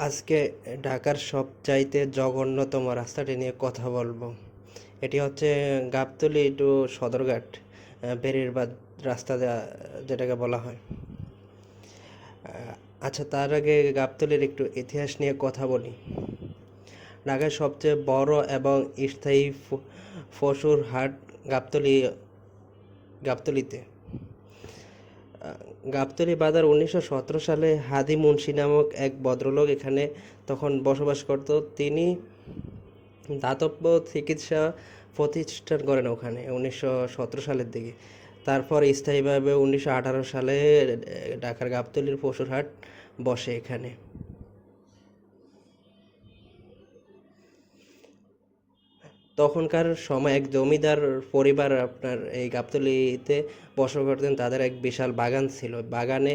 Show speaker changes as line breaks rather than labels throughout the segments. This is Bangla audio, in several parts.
আজকে ঢাকার সবচাইতে জঘন্যতম রাস্তাটি নিয়ে কথা বলবো। এটি হচ্ছে গাবতলী টু সদরঘাট বেরিরবাদ রাস্তা যেটাকে বলা হয়। আচ্ছা, তার আগে গাবতলীর একটু ইতিহাস নিয়ে কথা বলি। ঢাকার সবচেয়ে বড় এবং স্থায়ী পশুর হাট গাবতলী গাবতলীতে। গাবতলী বাজার 1917 সালে হাদি মুন্সি নামক এক ভদ্রলোক এখানে তখন বসবাস করত। তিনি দাতব্য চিকিৎসা প্রতিষ্ঠান করেন ওখানে 1917 সালের দিকে। তারপর স্থায়ীভাবে 1918 সালে ঢাকার গাবতলীর পশুর হাট বসে এখানে। তখনকার সময় এক জমিদার পরিবার আপনার এই গাবতলীতে বসবাস করতেন। তাদের এক বিশাল বাগান ছিল। বাগানে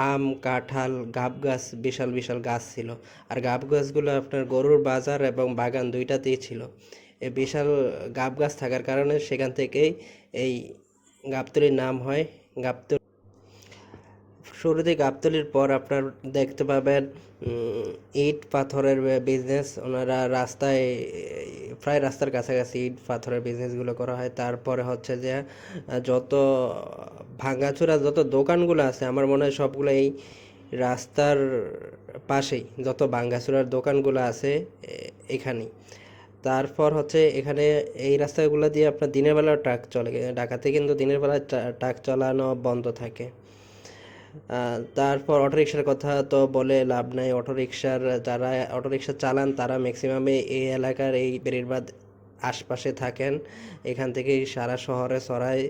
আম, কাঁঠাল, গাব গাছ, বিশাল বিশাল গাছ ছিল। আর গাব গাছগুলো আপনার গরুর বাজার এবং বাগান দুইটাতেই ছিল। এই বিশাল গাব গাছ থাকার কারণে সেখান থেকেই এই গাবতলীর নাম হয় গাবতলী। শুরুতে গাবতলীর পর আপনার দেখতে পাবেন ইট পাথরের বিজনেস। ওনারা রাস্তায় প্রায় রাস্তার কাছাকাছি ইট পাথরের বিজনেসগুলো করা হয়। তারপরে হচ্ছে যে যত ভাঙাচোরা যত দোকানগুলো আছে আমার মনে হয় সবগুলো এই রাস্তার পাশেই যত ভাঙাচোরার দোকানগুলো আছে এখানেই। তারপর হচ্ছে এখানে এই রাস্তাগুলো দিয়ে আপনার দিনের বেলা ট্রাক চলে। ঢাকাতে কিন্তু দিনের বেলা ট্রাক চালানো বন্ধ থাকে। তারপর অটোরিকশার কথা তো বলে লাভ নাই। যারা অটোরিকশা চালান তারা ম্যাক্সিমামে এই এলাকার এই বেরিরবাদ আশপাশে থাকেন। এখান থেকেই সারা শহরে ছড়ায়।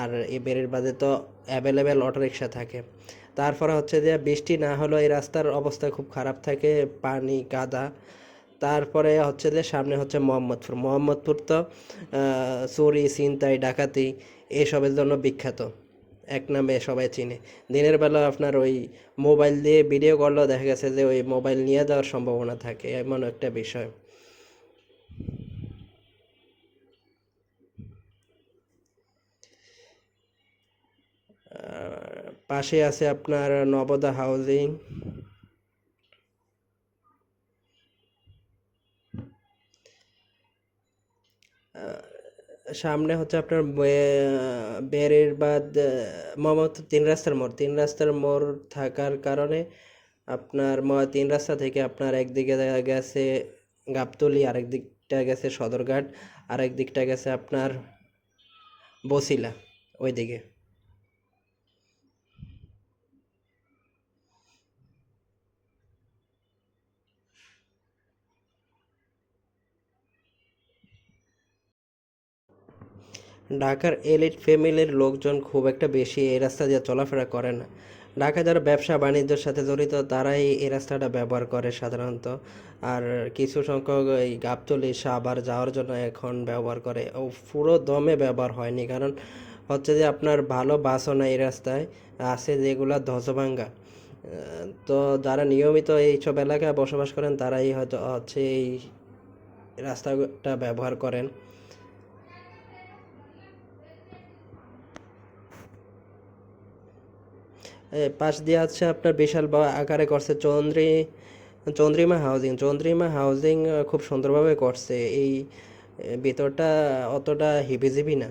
আর এই বেরিরবাদে তো অ্যাভেলেবেল অটোরিকশা থাকে। তারপরে হচ্ছে যে বৃষ্টি না হলেও এই রাস্তার অবস্থা খুব খারাপ থাকে, পানি কাদা। তারপরে হচ্ছে যে সামনে হচ্ছে মোহাম্মদপুর তো চুরি ছিনতাই ডাকাতি এসবের জন্য বিখ্যাত, এক নামে সবাই চিনে। দিনের বেলা আপনার ওই মোবাইল দিয়ে ভিডিও করলেও দেখা গেছে যে ওই মোবাইল নিয়ে যাওয়ার সম্ভাবনা থাকে, এমন একটা বিষয়। পাশে আছে আপনার নবোদা হাউজিং। সামনে হচ্ছে আপনার বেরিরবাদ মোহাম্মদ তিন রাস্তার মোড়। তিন রাস্তার মোড় থাকার কারণে আপনার তিন রাস্তা থেকে আপনার একদিকে গেছে গাবতলী, আরেক দিকটা গেছে সদরঘাট, আরেক দিকটা গেছে আপনার বছিলা ওইদিকে। ঢাকার এলিট ফ্যামিলির লোকজন খুব একটা বেশি এই রাস্তা দিয়ে চলাফেরা করে না। ঢাকায় যারা ব্যবসা বাণিজ্যের সাথে জড়িত তারাই এই রাস্তাটা ব্যবহার করে সাধারণত। আর কিছু সংখ্যক এই গাবতলী সাভার যাওয়ার জন্য এখন ব্যবহার করে। ও পুরো দমে ব্যবহার হয়নি, কারণ হচ্ছে যে আপনার ভালো বাসও নাই এই রাস্তায়, আছে যেগুলা ধ্বজভাঙ্গা। তো যারা নিয়মিত এইসব এলাকায় বসবাস করেন তারাই হয়তো হচ্ছে এই রাস্তাটা ব্যবহার করেন। পাশ দিয়ে আছে আপনার বিশাল আকারে করছে চন্দ্রিমা হাউজিং। চন্দ্রিমা হাউজিং খুব সুন্দরভাবে করছে। এই ভিতরটা অতটা হিবিজিবি না।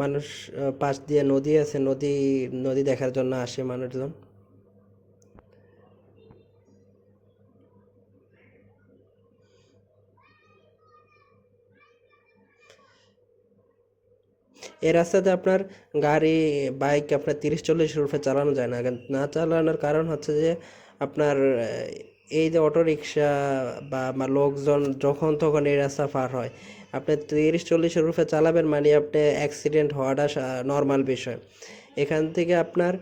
মানুষ পাশ দিয়ে নদী আছে, নদী নদী দেখার জন্য আসে মানুষজন। এই রাস্তাতে আপনার গাড়ি বাইক আপনার 30-40 উপরে চালানো যায় না। না চালানোর কারণ হচ্ছে যে আপনার এই যে অটো রিক্সা বা লোকজন যখন তখন এই রাস্তা পার হয়, আপনি 30-40 উপরে চালাবেন মানে আপনি অ্যাক্সিডেন্ট হওয়াটা নর্মাল বিষয়। এখান থেকে আপনার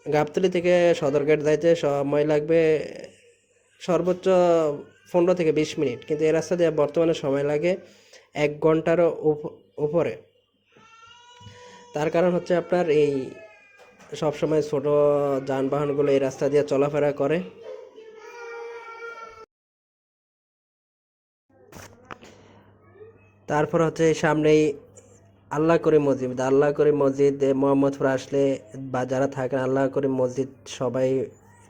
গাবতলী থেকে সদরঘাট যাইতে সময় লাগবে সর্বোচ্চ 15 থেকে 20 মিনিট, কিন্তু এই রাস্তা দিয়ে বর্তমানে সময় লাগে 1 ঘন্টারও উপরে। তার কারণ হচ্ছে আপনার এই সবসময় ছোট যানবাহনগুলো এই রাস্তা দিয়ে চলাফেরা করে। তারপর হচ্ছে সামনেই আল্লাহ করিম মসজিদ, মোহাম্মদপুর আসলে বা যারা থাকেন আল্লাহ করিম মসজিদ সবাই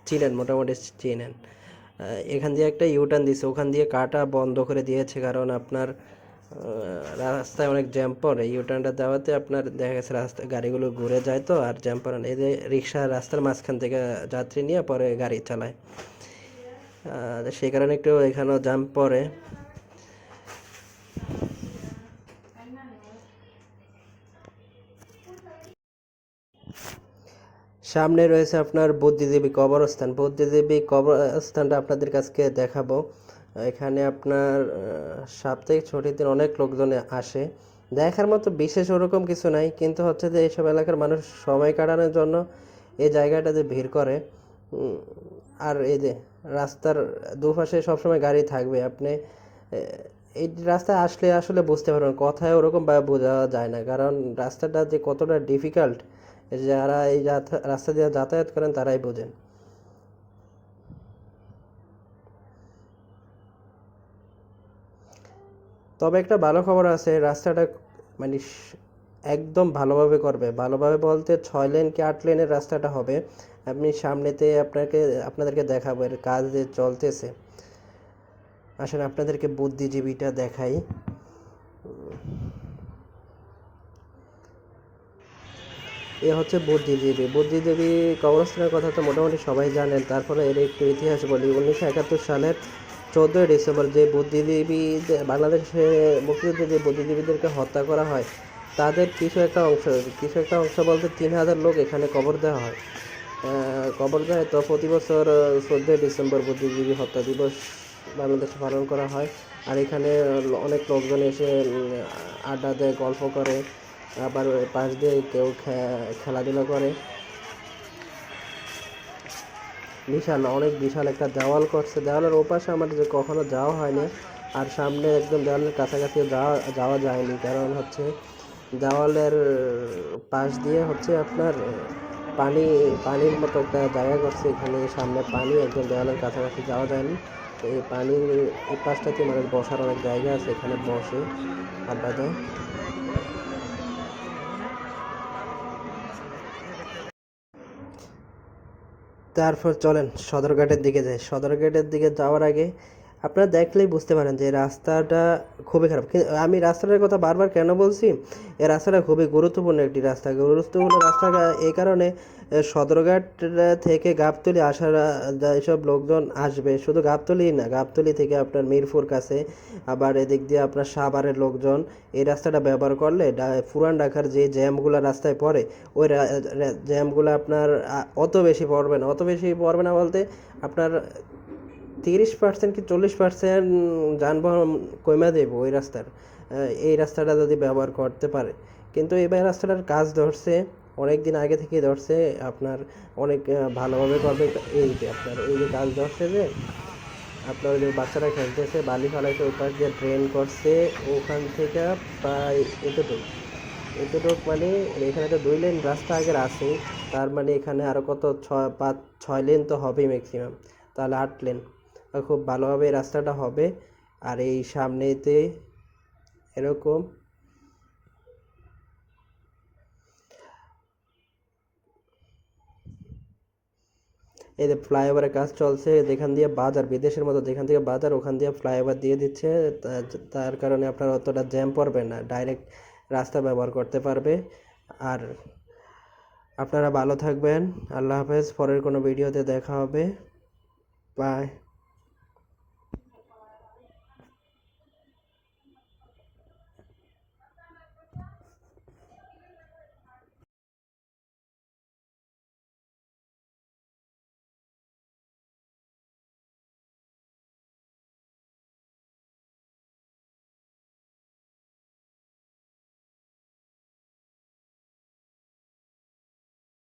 চিনেন, মোটামুটি চিনেন। এখান দিয়ে একটা ইউটার্ন দিছে, ওখান দিয়ে কাটা বন্ধ করে দিয়েছে, কারণ আপনার রাস্তায় অনেক জ্যাম পড়ে। ইউটার্নটা দেওয়াতে আপনার দেখা গেছে রাস্তা গাড়িগুলো ঘুরে যায়, তো আর জ্যাম পড়ে না। এই যে রিক্সা রাস্তার মাঝখান থেকে যাত্রী নিয়ে পরে গাড়ি চালায়, সেই কারণে একটু এখানেও জ্যাম পড়ে। সামনে রয়েছে আপনার বুদ্ধিজীবী কবরস্থান। বুদ্ধিজীবী কবরস্থানটা আপনাদের কাছকে দেখাবো। এখানে আপনার সাপ্তাহিক ছুটির দিন অনেক লোকজন আসে। দেখার মতো বিশেষ ওরকম কিছু নাই, কিন্তু হচ্ছে যে এইসব এলাকার মানুষ সময় কাটানোর জন্য এই জায়গাটাতে ভিড় করে। আর এই যে রাস্তার দুপাশে সবসময় গাড়ি থাকবে, আপনি এই রাস্তায় আসলে আসলে বুঝতে পারবেন, কথায় ওরকম ভাবে বোঝা যায় না, কারণ রাস্তাটা যে কতটা ডিফিকাল্ট যারা এই রাস্তা দিয়ে যাতায়াত করেন তারাই বোঝেন। তবে একটা ভালো খবর আছে, রাস্তাটা মানে একদম ভালোভাবে করবে। ভালোভাবে বলতে 6 লেন কি 8 লেনের রাস্তাটা হবে। আপনি সামনেতে আপনাদেরকে দেখাবো, এর কাজ যে চলতেছে। আসলে আপনাদেরকে বুদ্ধিজীবীটা দেখাই। এ হচ্ছে বুদ্ধিজীবী কবরস্থানের কথা তো মোটামুটি সবাই জানেন, তারপরে এর একটু ইতিহাস বলি। 1971 সালের 14ই ডিসেম্বর যে বুদ্ধিজীবী বাংলাদেশে মুক্তিযুদ্ধে যে বুদ্ধিজীবীদেরকে হত্যা করা হয়, তাদের কিছু একটা অংশ বলতে 3,000 লোক এখানে কবর দেওয়া হয়। কবর দেয় তো প্রতি বছর 14ই ডিসেম্বর বুদ্ধিজীবী হত্যা দিবস বাংলাদেশে পালন করা হয়। আর এখানে অনেক লোকজন এসে আড্ডা দেয়, গল্প করে, আবার পাশ দিয়ে কেউ খেলাধুলা করে। অনেক বিশাল একটা দেওয়াল করছে, দেওয়ালের ওপাশে আমার যে কখনো যাওয়া হয়নি, আর সামনে একদম দেওয়ালের কাছাকাছি যাওয়া যায়নি, কারণ হচ্ছে দেওয়ালের পাশ দিয়ে হচ্ছে আপনার পানির মতো একটা জায়গা করছে, এখানে সামনে পানি, একদম দেওয়ালের কাছাকাছি যাওয়া যায়নি। তো এই পানির এই পাশটাতে মানুষ বসার অনেক জায়গা আছে, এখানে বসে আড্ডা দেয়। তারপর চলেন সদরঘাটের দিকে যাই। সদরঘাটের দিকে যাওয়ার আগে আপনারা দেখলেই বুঝতে পারেন যে রাস্তাটা খুবই খারাপ। আমি রাস্তাটার কথা বারবার কেন বলছি, এই রাস্তাটা খুবই গুরুত্বপূর্ণ একটি রাস্তা। গুরুত্বপূর্ণ রাস্তা এই কারণে, সদরঘাট থেকে গাবতলী আসার যেসব লোকজন আসবে, শুধু গাবতলী না, গাবতলী থেকে আপনার মিরপুর কাছে, আবার এদিক দিয়ে আপনার সাভারের লোকজন এই রাস্তাটা ব্যবহার করলে পুরান ঢাকার যে জ্যামগুলো রাস্তায় পড়ে, ওই জ্যামগুলো আপনার অত বেশি পড়বে না বলতে আপনার 30% কি 40% যানবাহন কমে দেব ওই রাস্তার, এই রাস্তাটা যদি ব্যবহার করতে পারে। কিন্তু এবার রাস্তাটার কাজ ধরছে, অনেক দিন আগে থেকে ধরছে, আপনার অনেক ভালোভাবে করবে। এই যে আপনার এই যে কাজ ধরছে যে আপনার ওই যে বাচ্চারা খেলতেছে, বালি ফালাইছে, ওই পাশ দিয়ে ড্রেন করছে, ওখান থেকে প্রায় এতটুক মানে এখানে তো 2 লেন রাস্তা আগের আছে, তার মানে এখানে আরও কত 6 লেন তো হবেই ম্যাক্সিমাম, তাহলে 8 লেন। খুব ভালোভাবে এই রাস্তাটা হবে। আর এই সামনেতে এরকম এই যে ফ্লাইওভারের কাজ চলছে, যেখান দিয়ে বাজার, বিদেশের মতো যেখান থেকে বাজার ওখান দিয়ে ফ্লাইওভার দিয়ে দিচ্ছে, তার কারণে আপনার অতটা জ্যাম পড়বে না, ডাইরেক্ট রাস্তা ব্যবহার করতে পারবে। আর আপনারা ভালো থাকবেন, আল্লাহ হাফেজ। পরের কোনো ভিডিওতে দেখা হবে, বাই।